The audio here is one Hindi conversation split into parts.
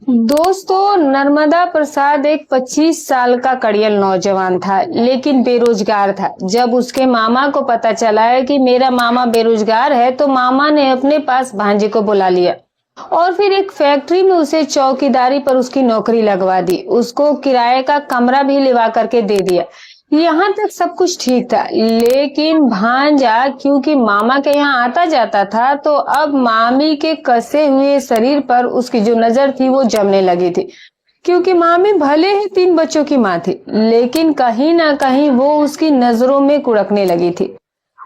दोस्तों, नर्मदा प्रसाद एक 25 साल का कड़ियल नौजवान था, लेकिन बेरोजगार था। जब उसके मामा को पता चला है कि मेरा मामा बेरोजगार है, तो मामा ने अपने पास भांजे को बुला लिया और फिर एक फैक्ट्री में उसे चौकीदारी पर उसकी नौकरी लगवा दी। उसको किराए का कमरा भी लिवा करके दे दिया। यहाँ तक सब कुछ ठीक था, लेकिन भांजा क्योंकि मामा के यहाँ आता जाता था, तो अब मामी के कसे हुए शरीर पर उसकी जो नजर थी वो जमने लगी थी। क्योंकि मामी भले ही 3 बच्चों की माँ थी, लेकिन कहीं ना कहीं वो उसकी नजरों में कुड़कने लगी थी।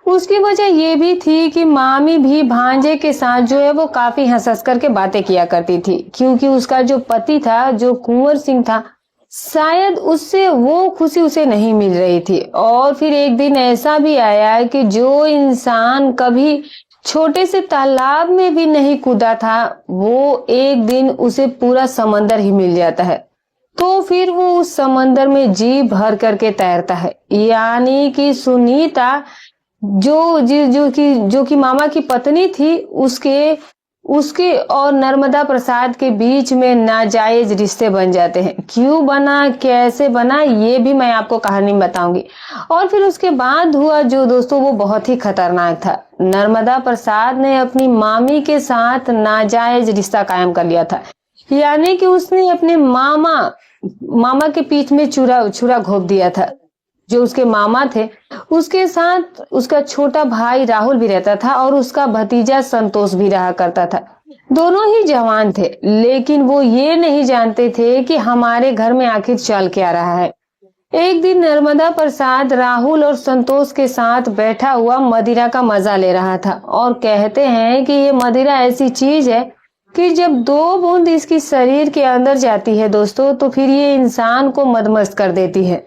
उसकी वजह ये भी थी कि मामी भी भांजे के साथ जो है वो काफी हंस हंस करके बातें किया करती थी, क्योंकि उसका जो पति था, जो कुंवर सिंह था, शायद उससे वो खुशी उसे नहीं मिल रही थी। और फिर एक दिन ऐसा भी आया कि जो इंसान कभी छोटे से तालाब में भी नहीं कूदा था, वो एक दिन उसे पूरा समंदर ही मिल जाता है। तो फिर वो उस समंदर में जी भर करके तैरता है। यानी कि सुनीता जो कि मामा की पत्नी थी, उसके उसके और नर्मदा प्रसाद के बीच में नाजायज रिश्ते बन जाते हैं। क्यों बना, कैसे बना, ये भी मैं आपको कहानी में बताऊंगी। और फिर उसके बाद हुआ जो दोस्तों, वो बहुत ही खतरनाक था। नर्मदा प्रसाद ने अपनी मामी के साथ नाजायज रिश्ता कायम कर लिया था। यानी कि उसने अपने मामा के पीठ में छुरा घोंप दिया था। जो उसके मामा थे, उसके साथ उसका छोटा भाई राहुल भी रहता था और उसका भतीजा संतोष भी रहा करता था। दोनों ही जवान थे, लेकिन वो ये नहीं जानते थे कि हमारे घर में आखिर चल क्या रहा है। एक दिन नर्मदा प्रसाद राहुल और संतोष के साथ बैठा हुआ मदिरा का मजा ले रहा था और कहते हैं कि ये मदिरा ऐसी चीज है कि जब 2 बूंद इसकी शरीर के अंदर जाती है दोस्तों, तो फिर ये इंसान को मदमस्त कर देती है।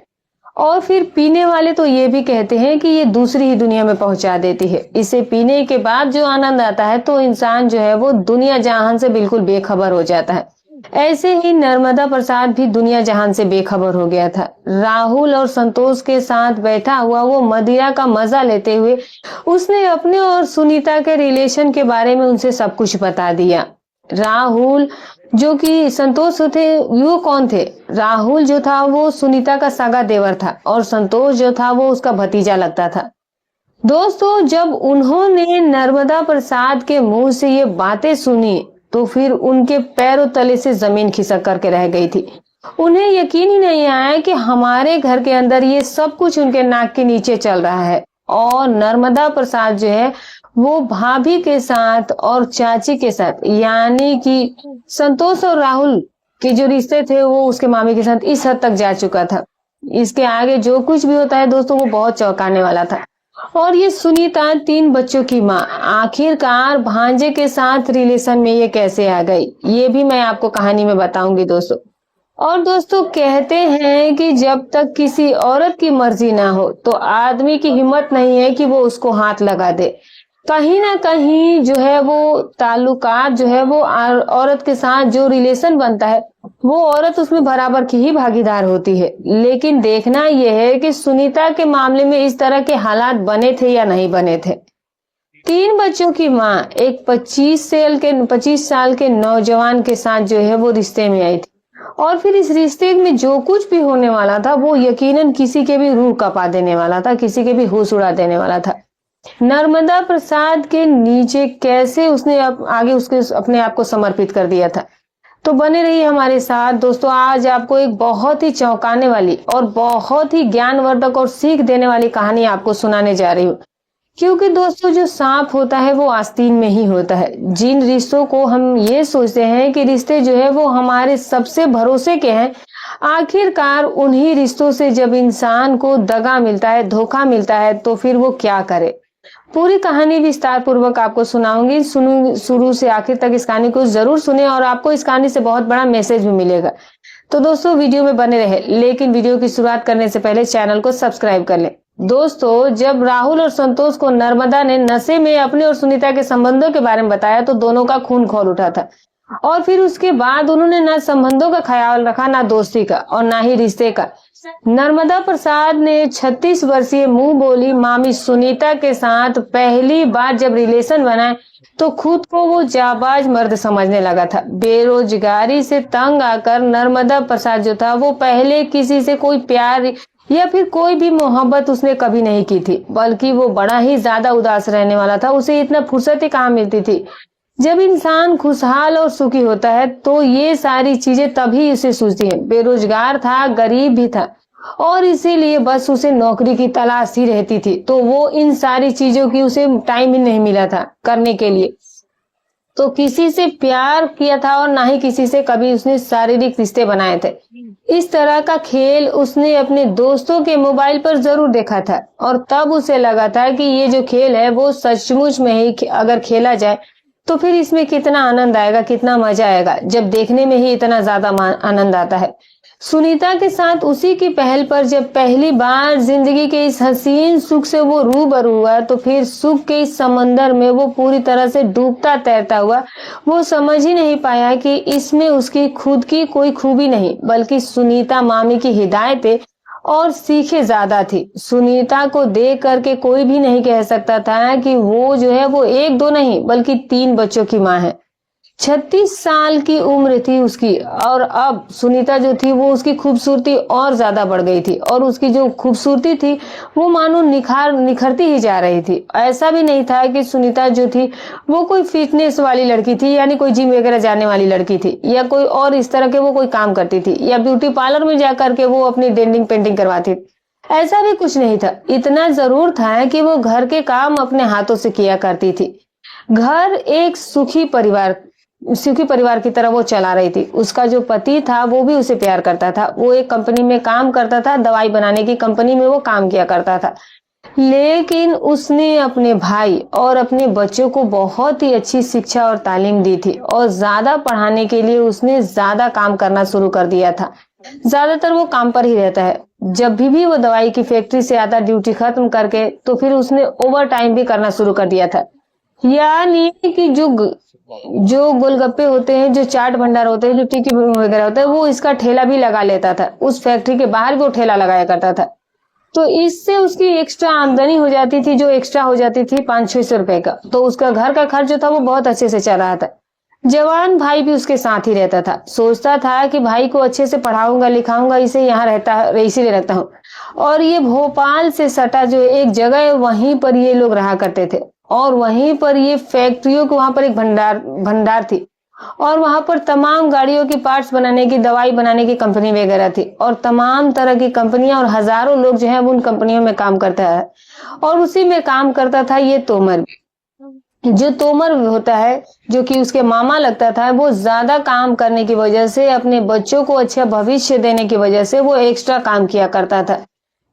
और फिर पीने वाले तो ये भी कहते हैं कि ये दूसरी ही दुनिया में पहुंचा देती है। इसे पीने के बाद जो आनंद आता है, तो इंसान जो है वो दुनिया जहान से बिल्कुल बेखबर हो जाता है। ऐसे ही नर्मदा प्रसाद भी दुनिया जहान से बेखबर हो गया था। राहुल और संतोष के साथ बैठा हुआ वो मदिरा का मजा लेते हुए उसने अपने और सुनीता के रिलेशन के बारे में उनसे सब कुछ बता दिया। राहुल जो कि संतोष थे, वो कौन थे? राहुल जो था वो सुनीता का सगा देवर था और संतोष जो था वो उसका भतीजा लगता था। दोस्तों, जब उन्होंने नर्मदा प्रसाद के मुंह से ये बातें सुनी, तो फिर उनके पैरों तले से जमीन खिसक करके रह गई थी। उन्हें यकीन ही नहीं आया कि हमारे घर के अंदर ये सब कुछ उनके नाक के नीचे चल रहा है। और नर्मदा प्रसाद जो है वो भाभी के साथ और चाची के साथ, यानी कि संतोष और राहुल के जो रिश्ते थे, वो उसके मामी के साथ इस हद तक जा चुका था। इसके आगे जो कुछ भी होता है दोस्तों, वो बहुत चौंकाने वाला था। और ये सुनीता 3 बच्चों की माँ आखिरकार भांजे के साथ रिलेशन में ये कैसे आ गई, ये भी मैं आपको कहानी में बताऊंगी दोस्तों। और दोस्तों, कहते हैं कि जब तक किसी औरत की मर्जी ना हो, तो आदमी की हिम्मत नहीं है कि वो उसको हाथ लगा दे। कहीं ना कहीं जो है वो ताल्लुकात जो है वो औरत के साथ जो रिलेशन बनता है, वो औरत उसमें बराबर की ही भागीदार होती है। लेकिन देखना यह है कि सुनीता के मामले में इस तरह के हालात बने थे या नहीं बने थे। 3 बच्चों की माँ एक 25 साल के नौजवान के साथ जो है वो रिश्ते में आई थी। और फिर इस रिश्ते में जो कुछ भी होने वाला था, वो यकीनन किसी के भी रूह कपा देने वाला था, किसी के भी होश उड़ा देने वाला था। नर्मदा प्रसाद के नीचे कैसे उसने आगे उसके अपने आप को समर्पित कर दिया था। तो बने रहिए हमारे साथ दोस्तों। आज आपको एक बहुत ही चौंकाने वाली और बहुत ही ज्ञानवर्धक और सीख देने वाली कहानी आपको सुनाने जा रही हूँ। क्योंकि दोस्तों, जो सांप होता है वो आस्तीन में ही होता है। जिन रिश्तों को हम ये सोचते हैं कि रिश्ते जो है वो हमारे सबसे भरोसे के हैं, आखिरकार उन्हीं रिश्तों से जब इंसान को दगा मिलता है, धोखा मिलता है, तो फिर वो क्या करे। पूरी कहानी विस्तार पूर्वक आपको सुनाऊंगी। शुरू से आखिर तक इस कहानी को जरूर सुने और आपको इस कहानी से बहुत बड़ा मैसेज भी मिलेगा। तो दोस्तों, वीडियो में बने रहे, लेकिन वीडियो की शुरुआत करने से पहले चैनल को सब्सक्राइब कर लें। दोस्तों, जब राहुल और संतोष को नर्मदा ने नशे में अपने और सुनीता के संबंधों के बारे में बताया, तो दोनों का खून खौल उठा था। और फिर उसके बाद उन्होंने ना संबंधों का ख्याल रखा, ना दोस्ती का और ना ही रिश्ते का। नर्मदा प्रसाद ने 36 वर्षीय मुंह बोली मामी सुनीता के साथ पहली बार जब रिलेशन बनाए तो खुद को वो जाबाज मर्द समझने लगा था। बेरोजगारी से तंग आकर नर्मदा प्रसाद जो था वो पहले किसी से कोई प्यार या फिर कोई भी मोहब्बत उसने कभी नहीं की थी, बल्कि वो बड़ा ही ज्यादा उदास रहने वाला था। उसे इतना फुर्सत ही कहाँ मिलती थी। जब इंसान खुशहाल और सुखी होता है तो ये सारी चीजें तभी उसे सूझती है। बेरोजगार था, गरीब भी था और इसीलिए बस उसे नौकरी की तलाश ही रहती थी, तो वो इन सारी चीजों की उसे टाइम ही नहीं मिला था करने के लिए। तो किसी से प्यार किया था और ना ही किसी से कभी उसने शारीरिक रिश्ते बनाए थे। इस तरह का खेल उसने अपने दोस्तों के मोबाइल पर जरूर देखा था और तब उसे लगा था कि ये जो खेल है वो सचमुच में ही अगर खेला जाए तो फिर इसमें कितना आनंद आएगा, कितना मजा आएगा, जब देखने में ही इतना ज्यादा आनंद आता है। सुनीता के साथ उसी की पहल पर जब पहली बार जिंदगी के इस हसीन सुख से वो रूबरू हुआ तो फिर सुख के इस समंदर में वो पूरी तरह से डूबता तैरता हुआ। वो समझ ही नहीं पाया कि इसमें उसकी खुद की कोई खूबी नहीं बल्कि सुनीता मामी की हिदायतें और सीखे ज्यादा थी। सुनीता को देख करके कोई भी नहीं कह सकता था कि वो जो है वो एक दो नहीं बल्कि 3 बच्चों की माँ है। 36 साल की उम्र थी उसकी और अब सुनीता जो थी वो उसकी खूबसूरती और ज्यादा बढ़ गई थी और उसकी जो खूबसूरती थी वो मानो निखरती ही जा रही थी। ऐसा भी नहीं था कि सुनीता जो थी वो कोई फिटनेस वाली लड़की थी, यानी कोई जिम वगैरह जाने वाली लड़की थी या कोई और इस तरह के वो कोई काम करती थी या ब्यूटी पार्लर में जाकर के वो अपनी डेंडिंग पेंटिंग करवाती थी। ऐसा भी कुछ नहीं था। इतना जरूर था कि वो घर के काम अपने हाथों से किया करती थी। घर एक सुखी परिवार की तरह वो चला रही थी। उसका जो पति था वो भी उसे प्यार करता था। वो एक कंपनी में काम करता था, दवाई बनाने की कंपनी में वो काम किया करता था, लेकिन उसने अपने भाई और अपने बच्चों को बहुत ही अच्छी शिक्षा और तालीम दी थी और ज्यादा पढ़ाने के लिए उसने ज्यादा काम करना शुरू कर दिया था। ज्यादातर वो काम पर ही रहता है। जब भी वो दवाई की फैक्ट्री से आता ड्यूटी खत्म करके तो फिर उसने ओवर टाइम भी करना शुरू कर दिया था। यानी कि जो गोलगप्पे होते हैं, जो चाट भंडार होते हैं, जो टिक्की वगैरह होता है, वो इसका ठेला भी लगा लेता था। उस फैक्ट्री के बाहर भी वो ठेला लगाया करता था। तो इससे उसकी एक्स्ट्रा आमदनी हो जाती थी, जो एक्स्ट्रा हो जाती थी 500-600 रुपए का। तो उसका घर का खर्च जो था वो बहुत अच्छे से चल रहा था। जवान भाई भी उसके साथ ही रहता था। सोचता था कि भाई को अच्छे से पढ़ाऊंगा लिखाऊंगा, इसे यहाँ इसीलिए रखता हूँ। और ये भोपाल से सटा जो एक जगह है वहीं पर ये लोग रहा करते थे और वहीं पर ये फैक्ट्रियों के वहां पर एक भंडार थी और वहां पर तमाम गाड़ियों की पार्ट्स बनाने की, दवाई बनाने की कंपनी वगैरह थी और तमाम तरह की कंपनियां और हजारों लोग जो है उन कंपनियों में काम करता है। और उसी में काम करता था ये तोमर। जो तोमर होता है, जो कि उसके मामा लगता था, वो ज्यादा काम करने की वजह से, अपने बच्चों को अच्छा भविष्य देने की वजह से वो एक्स्ट्रा काम किया करता था।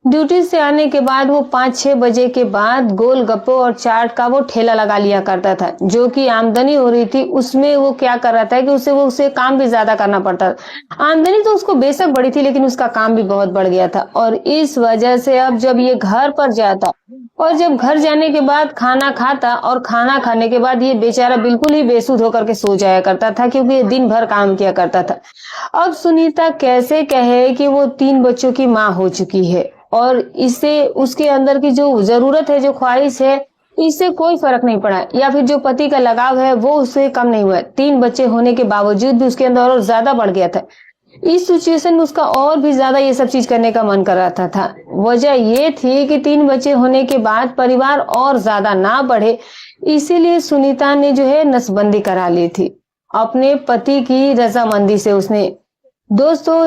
ड्यूटी से आने के बाद वो 5-6 बजे के बाद गोलगप्पे और चाट का वो ठेला लगा लिया करता था। जो कि आमदनी हो रही थी उसमें वो क्या कर रहा था कि उसे काम भी ज्यादा करना पड़ता था। आमदनी तो उसको बेशक बढ़ी थी लेकिन उसका काम भी बहुत बढ़ गया था और इस वजह से अब जब ये घर पर जाता और जब घर जाने के बाद खाना खाता और खाना खाने के बाद ये बेचारा बिल्कुल ही बेसुध होकर के सो जाया करता था, क्योंकि ये दिन भर काम किया करता था। अब सुनीता कैसे कहे कि वो 3 बच्चों की माँ हो चुकी है और इससे उसके अंदर की जो जरूरत है, जो ख्वाहिश है, इससे कोई फर्क नहीं पड़ा या फिर जो पति का लगाव है वो उससे कम नहीं हुआ। 3 बच्चे होने के बावजूद भी उसके अंदर और ज्यादा बढ़ गया था। इस सिचुएशन में उसका और भी ज्यादा ये सब चीज करने का मन कर रहा था। वजह ये थी कि 3 बच्चे होने के बाद परिवार और ज्यादा ना बढ़े, इसीलिए सुनीता ने जो है नसबंदी करा ली थी अपने पति की रजामंदी से।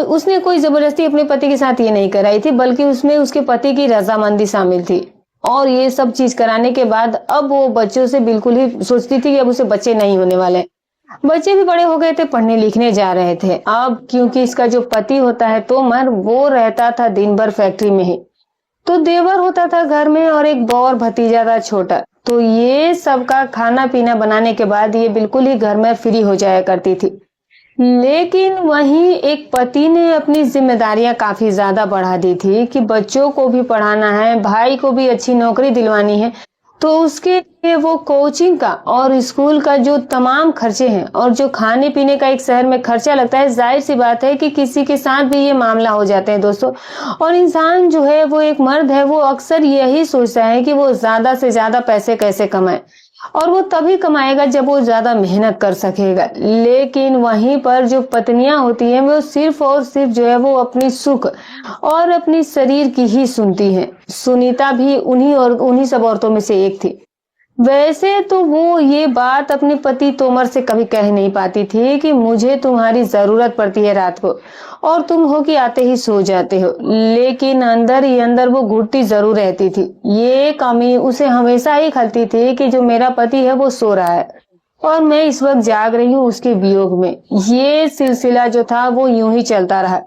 उसने कोई जबरदस्ती अपने पति के साथ ये नहीं कराई थी, बल्कि उसमें उसके पति की रजामंदी शामिल थी। और ये सब चीज कराने के बाद अब वो बच्चों से बिल्कुल ही सोचती थी कि अब उसे बच्चे नहीं होने वाले। बच्चे भी बड़े हो गए थे, पढ़ने लिखने जा रहे थे। अब क्योंकि इसका जो पति होता है तोमर, वो रहता था दिन भर फैक्ट्री में ही, तो देवर होता था घर में और एक बौर भतीजा था छोटा। तो ये सबका खाना पीना बनाने के बाद ये बिल्कुल ही घर में फ्री हो जाया करती थी। लेकिन वहीं एक पति ने अपनी जिम्मेदारियां काफी ज्यादा बढ़ा दी थी कि बच्चों को भी पढ़ाना है, भाई को भी अच्छी नौकरी दिलवानी है। तो उसके लिए वो कोचिंग का और स्कूल का जो तमाम खर्चे हैं और जो खाने पीने का एक शहर में खर्चा लगता है, जाहिर सी बात है कि किसी के साथ भी ये मामला हो जाते हैं दोस्तों। और इंसान जो है वो एक मर्द है, वो अक्सर यही सोचता है कि वो ज्यादा से ज्यादा पैसे कैसे कमाए, और वो तभी कमाएगा जब वो ज्यादा मेहनत कर सकेगा। लेकिन वहीं पर जो पत्नियां होती हैं वो सिर्फ और सिर्फ जो है वो अपनी सुख और अपनी शरीर की ही सुनती हैं। सुनीता भी उन्हीं सब औरतों में से एक थी। वैसे तो वो ये बात अपने पति तोमर से कभी कह नहीं पाती थी कि मुझे तुम्हारी जरूरत पड़ती है रात को, और तुम हो कि आते ही सो जाते हो, लेकिन अंदर ही अंदर वो घुटती जरूर रहती थी। ये कमी उसे हमेशा ही खलती थी कि जो मेरा पति है वो सो रहा है और मैं इस वक्त जाग रही हूँ उसके वियोग में। ये सिलसिला जो था वो यूं ही चलता रहा,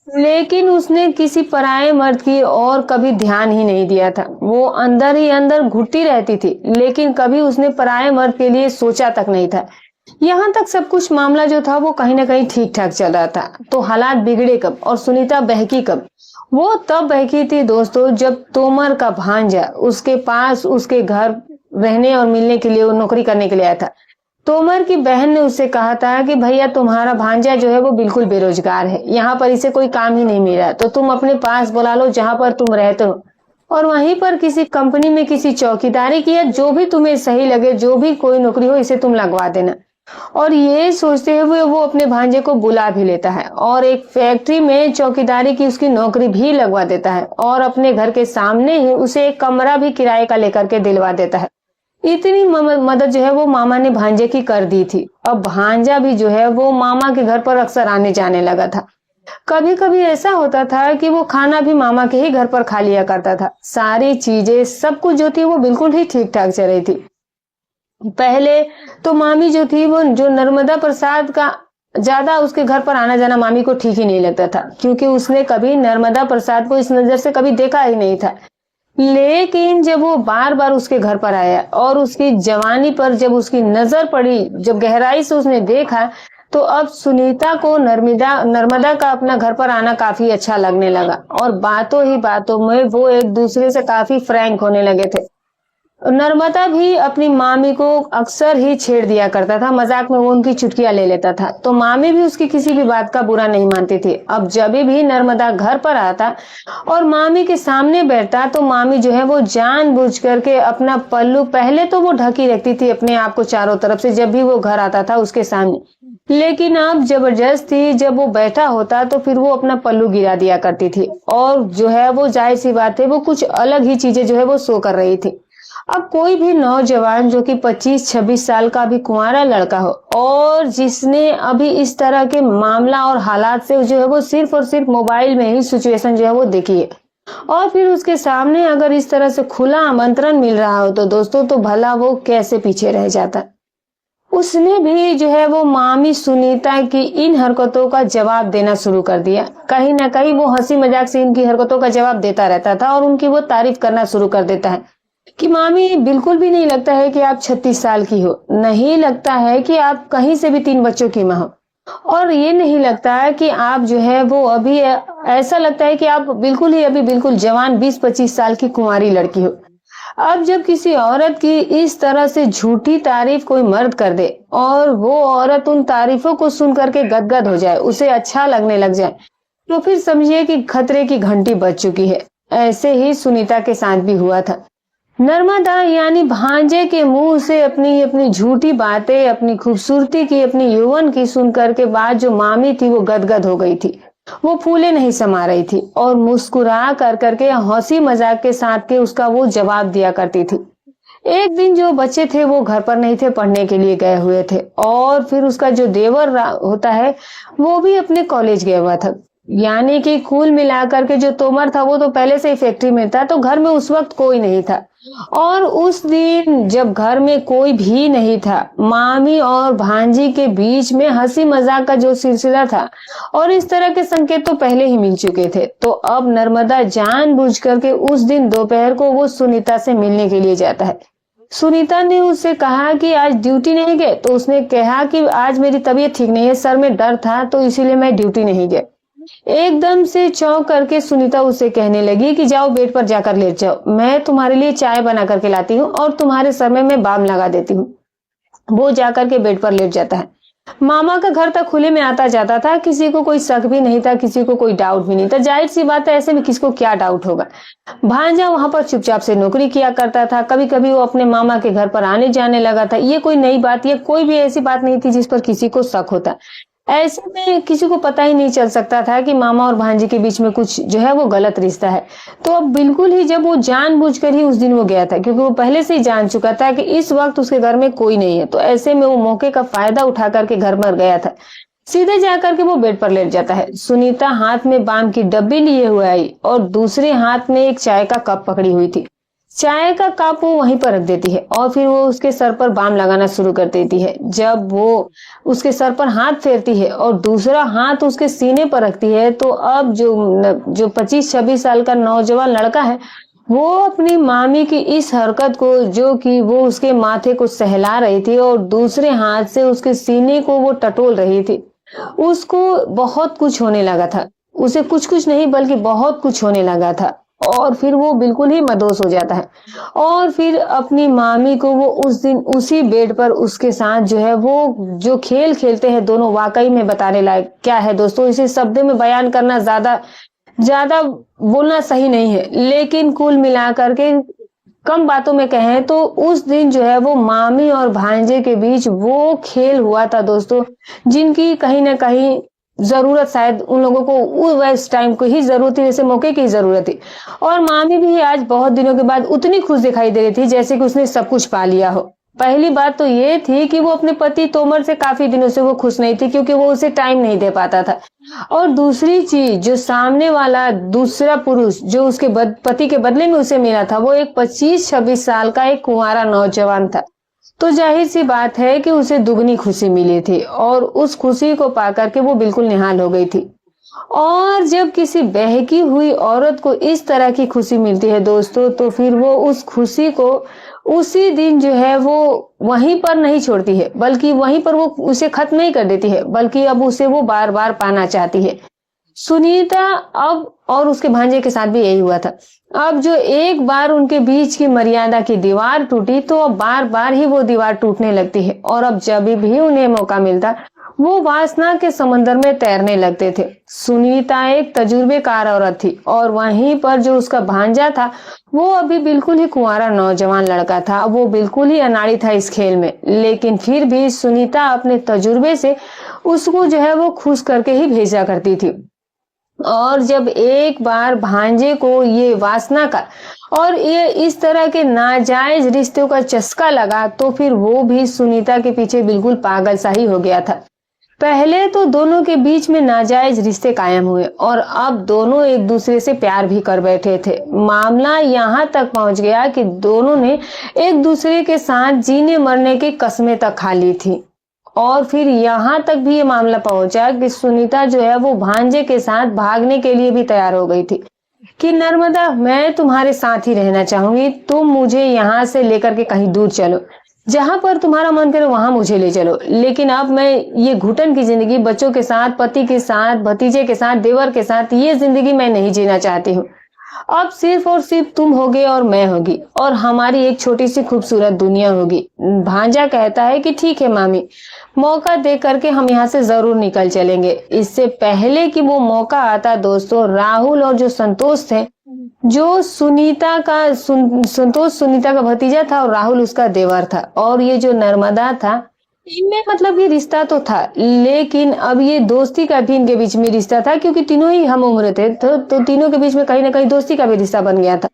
लेकिन उसने किसी पराये मर्द की और कभी ध्यान ही नहीं दिया था। वो अंदर ही अंदर घुटती रहती थी, लेकिन कभी उसने पराये मर्द के लिए सोचा तक नहीं था। यहाँ तक सब कुछ मामला जो था वो कहीं ना कहीं ठीक ठाक चल रहा था। तो हालात बिगड़े कब और सुनीता बहकी कब? वो तब बहकी थी दोस्तों जब तोमर का भांजा उसके पास उसके घर रहने और मिलने के लिए, वो नौकरी करने के लिए आया था। तोमर की बहन ने उससे कहा था कि भैया तुम्हारा भांजा जो है वो बिल्कुल बेरोजगार है, यहाँ पर इसे कोई काम ही नहीं मिल रहा, तो तुम अपने पास बुला लो जहाँ पर तुम रहते हो, और वहीं पर किसी कंपनी में किसी चौकीदारी की या जो भी तुम्हें सही लगे, जो भी कोई नौकरी हो, इसे तुम लगवा देना। और ये सोचते हुए वो अपने भांजे को बुला भी लेता है और एक फैक्ट्री में चौकीदारी की उसकी नौकरी भी लगवा देता है और अपने घर के सामने ही उसे एक कमरा भी किराए का लेकर के दिलवा देता है। इतनी मदद जो है वो मामा ने भांजे की कर दी थी। अब भांजा भी जो है वो मामा के घर पर अक्सर आने जाने लगा था। कभी कभी ऐसा होता था कि वो खाना भी मामा के ही घर पर खा लिया करता था। सारी चीजें सब कुछ जो थी वो बिल्कुल ही ठीक ठाक चल रही थी। पहले तो मामी जो थी वो जो नर्मदा प्रसाद का ज्यादा उसके घर पर आना जाना मामी को ठीक ही नहीं लगता था, क्योंकि उसने कभी नर्मदा प्रसाद को इस नजर से कभी देखा ही नहीं था। लेकिन जब वो बार बार उसके घर पर आया और उसकी जवानी पर जब उसकी नजर पड़ी, जब गहराई से उसने देखा, तो अब सुनीता को नर्मदा का अपना घर पर आना काफी अच्छा लगने लगा और बातों ही बातों में वो एक दूसरे से काफी फ्रैंक होने लगे थे। नर्मदा भी अपनी मामी को अक्सर ही छेड़ दिया करता था, मजाक में वो उनकी चुटकियां ले लेता था, तो मामी भी उसकी किसी भी बात का बुरा नहीं मानती थी। अब जब भी नर्मदा घर पर आता और मामी के सामने बैठता तो मामी जो है वो जानबूझ करके अपना पल्लू, पहले तो वो ढकी रखती थी अपने आप को चारों तरफ से जब भी वो घर आता था उसके सामने, लेकिन अब जबरदस्ती जब वो बैठा होता तो फिर वो अपना पल्लू गिरा दिया करती थी और जो है वो जाहिर सी बात है वो कुछ अलग ही चीजें जो है वो शो कर रही थी। अब कोई भी नौजवान जो कि 25-26 साल का भी कुंवारा लड़का हो और जिसने अभी इस तरह के मामला और हालात से जो है वो सिर्फ और सिर्फ मोबाइल में ही सिचुएशन जो है वो देखी है, और फिर उसके सामने अगर इस तरह से खुला आमंत्रण मिल रहा हो तो दोस्तों तो भला वो कैसे पीछे रह जाता। उसने भी जो है वो मामी सुनीता की इन हरकतों का जवाब देना शुरू कर दिया। कहीं ना कहीं वो हंसी मजाक से इनकी हरकतों का जवाब देता रहता था और उनकी वो तारीफ करना शुरू कर देता है कि मामी बिल्कुल भी नहीं लगता है कि आप 36 साल की हो, नहीं लगता है कि आप कहीं से भी 3 बच्चों की मां हो, और ये नहीं लगता है कि आप जो है वो अभी, ऐसा लगता है कि आप बिल्कुल ही अभी बिल्कुल जवान 20-25 साल की कुंवारी लड़की हो। अब जब किसी औरत की इस तरह से झूठी तारीफ कोई मर्द कर दे और वो औरत उन तारीफों को सुन करके गदगद हो जाए, उसे अच्छा लगने लग जाए, तो फिर समझिए कि खतरे की घंटी बज चुकी है। ऐसे ही सुनीता के साथ भी हुआ था। नर्मदा यानी भांजे के मुंह से अपनी झूठी बातें, अपनी खूबसूरती की, अपनी यौवन की सुनकर के बाद जो मामी थी वो गदगद हो गई थी। वो फूले नहीं समा रही थी और मुस्कुरा कर करके हंसी मजाक के साथ के उसका वो जवाब दिया करती थी। एक दिन जो बच्चे थे वो घर पर नहीं थे, पढ़ने के लिए गए हुए थे, और फिर उसका जो देवर होता है वो भी अपने कॉलेज गया हुआ था। यानी कि कुल मिलाकर के जो तोमर था वो तो पहले से ही फैक्ट्री में था, तो घर में उस वक्त कोई नहीं था। और उस दिन जब घर में कोई भी नहीं था, मामी और भांजी के बीच में हंसी मजाक का जो सिलसिला था और इस तरह के संकेत तो पहले ही मिल चुके थे। तो अब नर्मदा जानबूझ करके उस दिन दोपहर को वो सुनीता से मिलने के लिए जाता है। सुनीता ने उससे कहा कि आज ड्यूटी नहीं गए, तो उसने कहा कि आज मेरी तबीयत ठीक नहीं है, सर में दर्द था तो इसीलिए मैं ड्यूटी नहीं गया। एकदम से चौंक करके सुनीता उसे कहने लगी कि जाओ बेड पर जाकर लेट जाओ, मैं तुम्हारे लिए चाय बना करके लाती हूँ और तुम्हारे सर में मैं बाम लगा देती हूँ। वो जाकर के बेड पर लेट जाता है। मामा का घर तक खुले में आता जाता था, किसी को कोई शक भी नहीं था, किसी को कोई डाउट भी नहीं था। जाहिर सी बात है, ऐसे में किसको क्या डाउट होगा। भांजा वहां पर चुपचाप से नौकरी किया करता था, कभी कभी वो अपने मामा के घर पर आने जाने लगा था। ये कोई नई बात, ये कोई भी ऐसी बात नहीं थी जिस पर किसी को शक होता। ऐसे में किसी को पता ही नहीं चल सकता था कि मामा और भांजे के बीच में कुछ जो है वो गलत रिश्ता है। तो अब बिल्कुल ही जब वो जानबूझकर ही उस दिन वो गया था, क्योंकि वो पहले से ही जान चुका था कि इस वक्त उसके घर में कोई नहीं है, तो ऐसे में वो मौके का फायदा उठा करके घर पर गया था। सीधे जाकर के वो बेड पर लेट जाता है। सुनीता हाथ में बाम की डब्बी लिए हुए आई और दूसरे हाथ में एक चाय का कप पकड़ी हुई थी। चाय का कप वो वहीं पर रख देती है और फिर वो उसके सर पर बाम लगाना शुरू कर देती है। जब वो उसके सर पर हाथ फेरती है और दूसरा हाथ उसके सीने पर रखती है, तो अब जो 25-26 साल का नौजवान लड़का है, वो अपनी मामी की इस हरकत को, जो कि वो उसके माथे को सहला रही थी और दूसरे हाथ से उसके सीने को वो टटोल रही थी, उसको बहुत कुछ होने लगा था। उसे कुछ कुछ नहीं बल्कि बहुत कुछ होने लगा था और फिर वो बिल्कुल ही मदहोश हो जाता है। और फिर अपनी मामी को वो उस दिन उसी बेड पर उसके साथ जो है वो जो खेल खेलते हैं दोनों, वाकई में बताने लायक क्या है दोस्तों। इसे शब्दों में बयान करना ज्यादा ज्यादा बोलना सही नहीं है, लेकिन कुल मिलाकर के कम बातों में कहें तो उस दिन जो है वो मामी और भांजे के बीच वो खेल हुआ था दोस्तों, जिनकी कहीं ना कहीं जरूरत शायद उन लोगों को उस टाइम को ही जरूरत थी, जैसे मौके की जरूरत थी। और मामी भी आज बहुत दिनों के बाद उतनी खुश दिखाई दे रही थी जैसे कि उसने सब कुछ पा लिया हो। पहली बात तो ये थी कि वो अपने पति तोमर से काफी दिनों से वो खुश नहीं थी, क्योंकि वो उसे टाइम नहीं दे पाता था। और दूसरी चीज, जो सामने वाला दूसरा पुरुष जो उसके पति के बदले में उसे मिला था, वो एक 25-26 साल का एक कुंवारा नौजवान था। तो जाहिर सी बात है कि उसे दुगनी खुशी मिली थी और उस खुशी को पाकर के वो बिल्कुल निहाल हो गई थी। और जब किसी बहकी हुई औरत को इस तरह की खुशी मिलती है दोस्तों, तो फिर वो उस खुशी को उसी दिन जो है वो वहीं पर नहीं छोड़ती है, बल्कि वहीं पर वो उसे खत्म नहीं कर देती है, बल्कि अब उसे वो बार बार पाना चाहती है। सुनीता अब और उसके भांजे के साथ भी यही हुआ था। अब जो एक बार उनके बीच की मर्यादा की दीवार टूटी, तो अब बार बार ही वो दीवार टूटने लगती है और अब जब भी उन्हें मौका मिलता, वो वासना के समंदर में तैरने लगते थे। सुनीता एक तजुर्बेकार औरत थी और वहीं पर जो उसका भांजा था, वो अभी बिल्कुल ही कुंवारा नौजवान लड़का था। वो बिल्कुल ही अनाड़ी था इस खेल में, लेकिन फिर भी सुनीता अपने तजुर्बे से उसको जो है वो खुश करके ही भेजा करती थी। और जब एक बार भांजे को ये वासना का और ये इस तरह के नाजायज रिश्तों का चस्का लगा, तो फिर वो भी सुनीता के पीछे बिल्कुल पागल सा ही हो गया था। पहले तो दोनों के बीच में नाजायज रिश्ते कायम हुए और अब दोनों एक दूसरे से प्यार भी कर बैठे थे। मामला यहाँ तक पहुंच गया कि दोनों ने एक दूसरे के साथ जीने मरने की कस्में तक खा ली थी। और फिर यहाँ तक भी ये मामला पहुंचा कि सुनीता जो है वो भांजे के साथ भागने के लिए भी तैयार हो गई थी कि नर्मदा, मैं तुम्हारे साथ ही रहना चाहूंगी, तुम मुझे यहाँ से लेकर के कहीं दूर चलो, जहां पर तुम्हारा मन करे वहां मुझे ले चलो, लेकिन अब मैं ये घुटन की जिंदगी बच्चों के साथ, पति के साथ, भतीजे के साथ, देवर के साथ, ये जिंदगी मैं नहीं जीना चाहती हूँ। अब सिर्फ और सिर्फ तुम होगे और मैं होगी और हमारी एक छोटी सी खूबसूरत दुनिया होगी। भांजा कहता है कि ठीक है मामी, मौका दे करके हम यहाँ से जरूर निकल चलेंगे। इससे पहले कि वो मौका आता दोस्तों, राहुल और जो संतोष थे, जो संतोष सुनीता का भतीजा था और राहुल उसका देवर था, और ये जो नर्मदा था, इनमें मतलब ये रिश्ता तो था, लेकिन अब ये दोस्ती का भी इनके बीच में रिश्ता था, क्योंकि तीनों ही हम उम्र थे, तो तीनों के बीच में कहीं ना कहीं दोस्ती का भी रिश्ता बन गया था।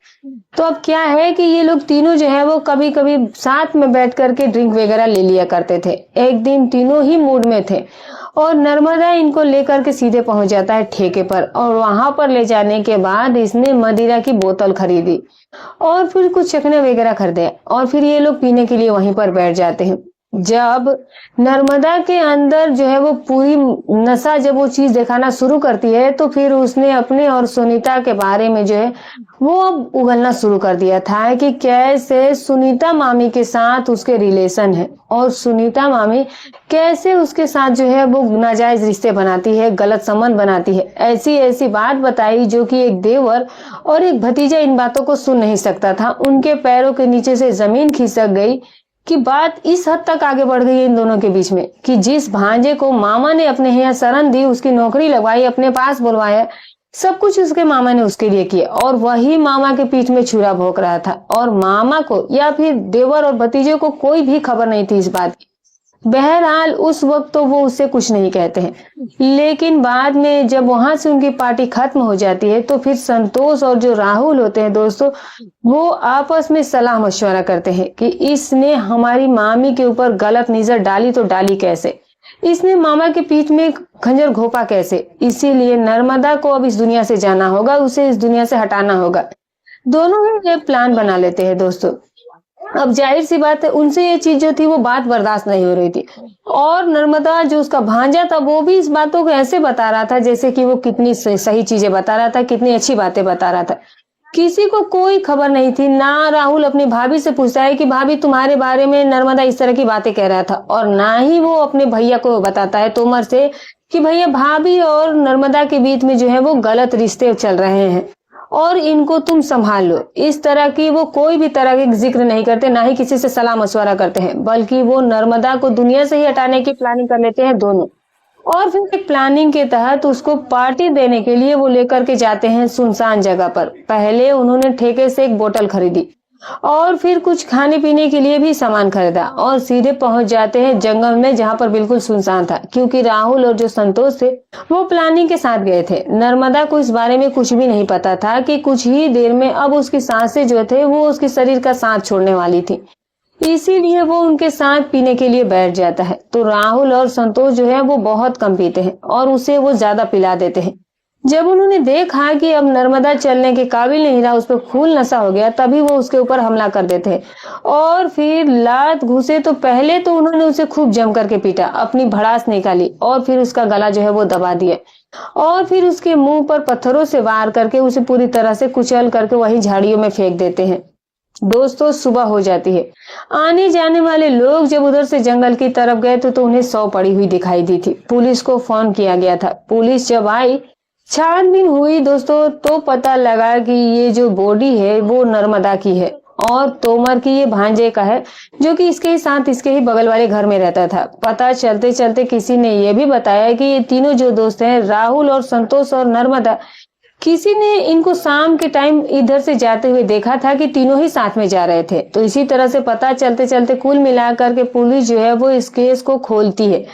तो अब क्या है कि ये लोग तीनों जो है वो कभी कभी साथ में बैठ करके ड्रिंक वगैरह ले लिया करते थे। एक दिन तीनों ही मूड में थे और नर्मदा इनको लेकर के सीधे पहुंच जाता है ठेके पर, और वहां पर ले जाने के बाद इसने मदिरा की बोतल खरीदी और फिर कुछ चखने वगैरह खरीदे और फिर ये लोग पीने के लिए वहीं पर बैठ जाते हैं। जब नर्मदा के अंदर जो है वो पूरी नशा जब वो चीज दिखाना शुरू करती है तो फिर उसने अपने और सुनीता के बारे में जो है वो अब उगलना शुरू कर दिया था कि कैसे सुनीता मामी के साथ उसके रिलेशन है और सुनीता मामी कैसे उसके साथ जो है वो नाजायज रिश्ते बनाती है, गलत संबंध बनाती है। ऐसी ऐसी बात बताई जो कि एक देवर और एक भतीजा इन बातों को सुन नहीं सकता था। उनके पैरों के नीचे से जमीन खिसक गई कि बात इस हद तक आगे बढ़ गई इन दोनों के बीच में कि जिस भांजे को मामा ने अपने यहाँ शरण दी, उसकी नौकरी लगवाई, अपने पास बुलवाया, सब कुछ उसके मामा ने उसके लिए किया और वही मामा के पीठ में छुरा भोंक रहा था और मामा को या फिर देवर और भतीजे को कोई भी खबर नहीं थी इस बात की। बहरहाल उस वक्त तो वो उससे कुछ नहीं कहते हैं, लेकिन बाद में जब वहां से उनकी पार्टी खत्म हो जाती है तो फिर संतोष और जो राहुल होते हैं दोस्तों, वो आपस में सलाह मशवरा करते हैं कि इसने हमारी मामी के ऊपर गलत नजर डाली तो डाली कैसे, इसने मामा के पीठ में खंजर घोपा कैसे, इसीलिए नर्मदा को अब इस दुनिया से जाना होगा, उसे इस दुनिया से हटाना होगा। दोनों ही ये प्लान बना लेते हैं दोस्तों। अब जाहिर सी बात है उनसे ये चीज जो थी वो बात बर्दाश्त नहीं हो रही थी और नर्मदा जो उसका भांजा था वो भी इस बातों को ऐसे बता रहा था जैसे कि वो कितनी सही चीजें बता रहा था, कितनी अच्छी बातें बता रहा था। किसी को कोई खबर नहीं थी। ना राहुल अपनी भाभी से पूछता है कि भाभी तुम्हारे बारे में नर्मदा इस तरह की बातें कह रहा था, और ना ही वो अपने भैया को बताता है तोमर से कि भैया भाभी और नर्मदा के बीच में जो है वो गलत रिश्ते चल रहे हैं और इनको तुम संभाल लो। इस तरह की वो कोई भी तरह के जिक्र नहीं करते, ना ही किसी से सलाह मशवरा करते हैं, बल्कि वो नर्मदा को दुनिया से ही हटाने की प्लानिंग कर लेते हैं दोनों। और फिर एक प्लानिंग के तहत उसको पार्टी देने के लिए वो लेकर के जाते हैं सुनसान जगह पर। पहले उन्होंने ठेके से एक बोतल खरीदी और फिर कुछ खाने पीने के लिए भी सामान खरीदा और सीधे पहुंच जाते हैं जंगल में जहां पर बिल्कुल सुनसान था, क्योंकि राहुल और जो संतोष थे वो प्लानिंग के साथ गए थे। नर्मदा को इस बारे में कुछ भी नहीं पता था कि कुछ ही देर में अब उसकी सांसें जो थे वो उसके शरीर का साथ छोड़ने वाली थी, इसीलिए वो उनके साथ पीने के लिए बैठ जाता है। तो राहुल और संतोष जो है वो बहुत कम पीते हैं और उसे वो ज्यादा पिला देते हैं। जब उन्होंने देखा कि अब नर्मदा चलने के काबिल नहीं रहा, उस पर फूल नशा हो गया, तभी वो उसके ऊपर हमला कर देते हैं और फिर लात घुसे तो पहले तो उन्होंने उसे खूब जम करके पीटा, अपनी भड़ास निकाली और फिर उसका गला जो है वो दबा दिया और फिर उसके मुंह पर पत्थरों से वार करके उसे पूरी तरह से कुचल करके वही झाड़ियों में फेंक देते हैं। दोस्तों सुबह हो जाती है। आने जाने वाले लोग जब उधर से जंगल की तरफ गए तो उन्हें शव पड़ी हुई दिखाई दी थी। पुलिस को फोन किया गया था। पुलिस जब आई, छानबीन हुई दोस्तों, तो पता लगा कि ये जो बॉडी है वो नर्मदा की है और तोमर की ये भांजे का है, जो कि इसके ही साथ इसके ही बगल वाले घर में रहता था। पता चलते चलते किसी ने ये भी बताया कि ये तीनों जो दोस्त हैं, राहुल और संतोष और नर्मदा, किसी ने इनको शाम के टाइम इधर से जाते हुए देखा था कि तीनों ही साथ में जा रहे थे। तो इसी तरह से पता चलते चलते कुल मिलाकर के पुलिस जो है वो इस केस को खोलती है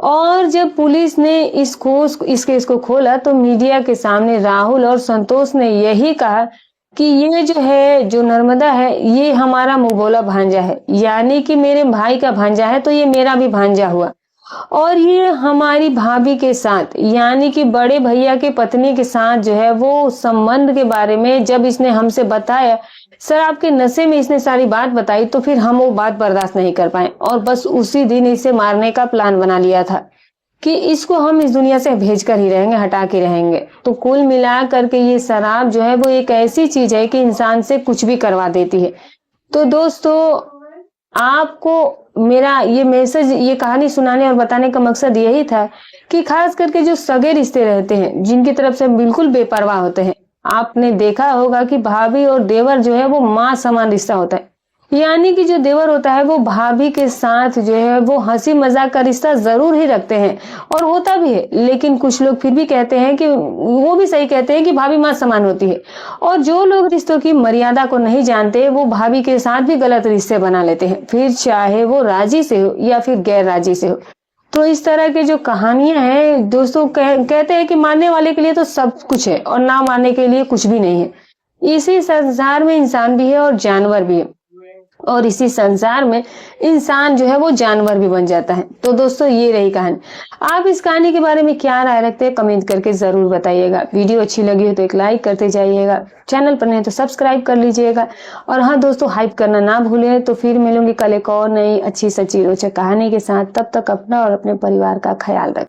और जब पुलिस ने इस केस को खोला तो मीडिया के सामने राहुल और संतोष ने यही कहा कि ये जो है, जो नर्मदा है, ये हमारा मुंहबोला भांजा है, यानी कि मेरे भाई का भांजा है तो ये मेरा भी भांजा हुआ और ये हमारी भाभी के साथ यानी कि बड़े भैया के पत्नी के साथ जो है वो संबंध के बारे में जब इसने हमसे बताया, शराब के नशे में इसने सारी बात बताई, तो फिर हम वो बात बर्दाश्त नहीं कर पाए और बस उसी दिन इसे मारने का प्लान बना लिया था कि इसको हम इस दुनिया से भेज कर ही रहेंगे, हटा के रहेंगे। तो कुल मिला करके ये शराब जो है वो एक ऐसी चीज है कि इंसान से कुछ भी करवा देती है। तो दोस्तों आपको मेरा ये मैसेज, ये कहानी सुनाने और बताने का मकसद यही था कि खास करके जो सगे रिश्ते रहते हैं, जिनकी तरफ से बिल्कुल बेपरवाह होते हैं, आपने देखा होगा कि भाभी और देवर जो है वो माँ समान रिश्ता होता है, यानी कि जो देवर होता है वो भाभी के साथ जो है वो हंसी मजाक का रिश्ता जरूर ही रखते हैं और होता भी है, लेकिन कुछ लोग फिर भी कहते हैं कि वो भी सही कहते हैं कि भाभी माँ समान होती है। और जो लोग रिश्तों की मर्यादा को नहीं जानते वो भाभी के साथ भी गलत रिश्ते बना लेते हैं, फिर चाहे वो राजी से हो या फिर गैर राजी से हो। तो इस तरह के जो कहानियां हैं दोस्तों, कहते हैं कि मानने वाले के लिए तो सब कुछ है और ना मानने के लिए कुछ भी नहीं है। इसी संसार में इंसान भी है और जानवर भी है और इसी संसार में इंसान जो है वो जानवर भी बन जाता है। तो दोस्तों ये रही कहानी। आप इस कहानी के बारे में क्या राय रखते हैं कमेंट करके जरूर बताइएगा। वीडियो अच्छी लगी हो तो एक लाइक करते जाइएगा, चैनल पर नहीं तो सब्सक्राइब कर लीजिएगा। और हाँ दोस्तों, हाइप करना ना भूलें। तो फिर मिलूंगी कल एक और नई अच्छी सच्ची रोचक कहानी के साथ। तब तक अपना और अपने परिवार का ख्याल रखें।